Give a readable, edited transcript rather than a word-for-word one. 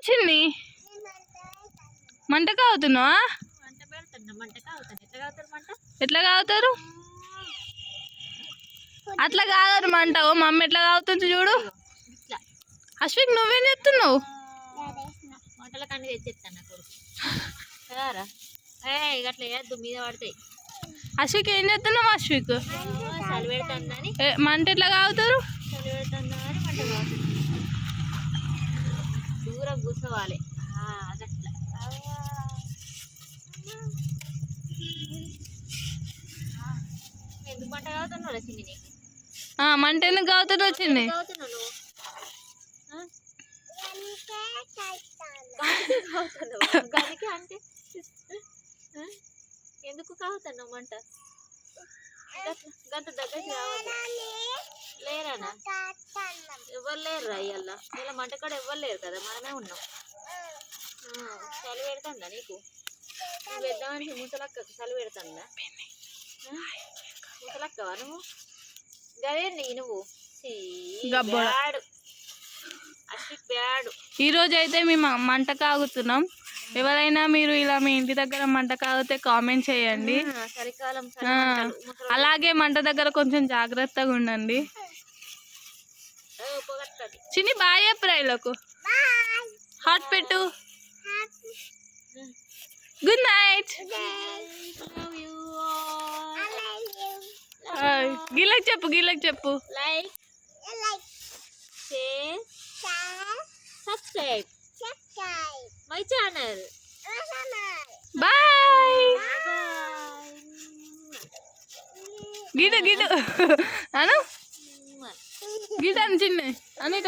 చిన్ని మంట కావుతున్నావా? ఎట్లా కావుతారు? అట్లా కాదు మంట. ఓ మమ్మీ ఎట్లా కావుతుంది చూడు. అశ్విక్ నువ్వేం చెప్తున్నావు? అశ్విక్ ఏం చేస్తున్నావు? అశ్విక్ మంట ఎట్లా కావుతారు? దూరం కూర్చోవాలి. ఎందుకు మంట కావుతున్నావు చిన్ని? నీకు మంట ఎందుకు కావుతుంది వచ్చింది? గదికి అంటే ఎందుకు కావుతున్నావు మంట? గంట దగ్గరికి రావాలి. లేరానా? ఎవరు లేరురా ఇవాళ. ఇలా మంట కూడా ఎవరు లేరు కదా, మనమే ఉన్నాం. చలి పెడుతుందా నీకు? నువ్వు పెద్దామని ముసలక్కకు చలి పెడుతుందా? ముసలక్కవా నువ్వు? గదేండి నువ్వు బ్యాడు. అశ్విక్ బ్యాడు. ఈరోజు అయితే మేము మంట కాగుతున్నాం. ఎవరైనా మీరు ఇలా మీ ఇంటి దగ్గర మంట కాగితే కామెంట్ చేయండి. చలికాలం అలాగే మంట దగ్గర కొంచెం జాగ్రత్తగా ఉండండి. చిన్ని బాయ్ ఏప్రిల్కు హాట్ పెట్టు. Good night. గిల్లకి చెప్పు, గిల్లకి చెప్పు. Like, share, subscribe my channel. Bye. Geetha Geetha అను గీత అని చిన్న అని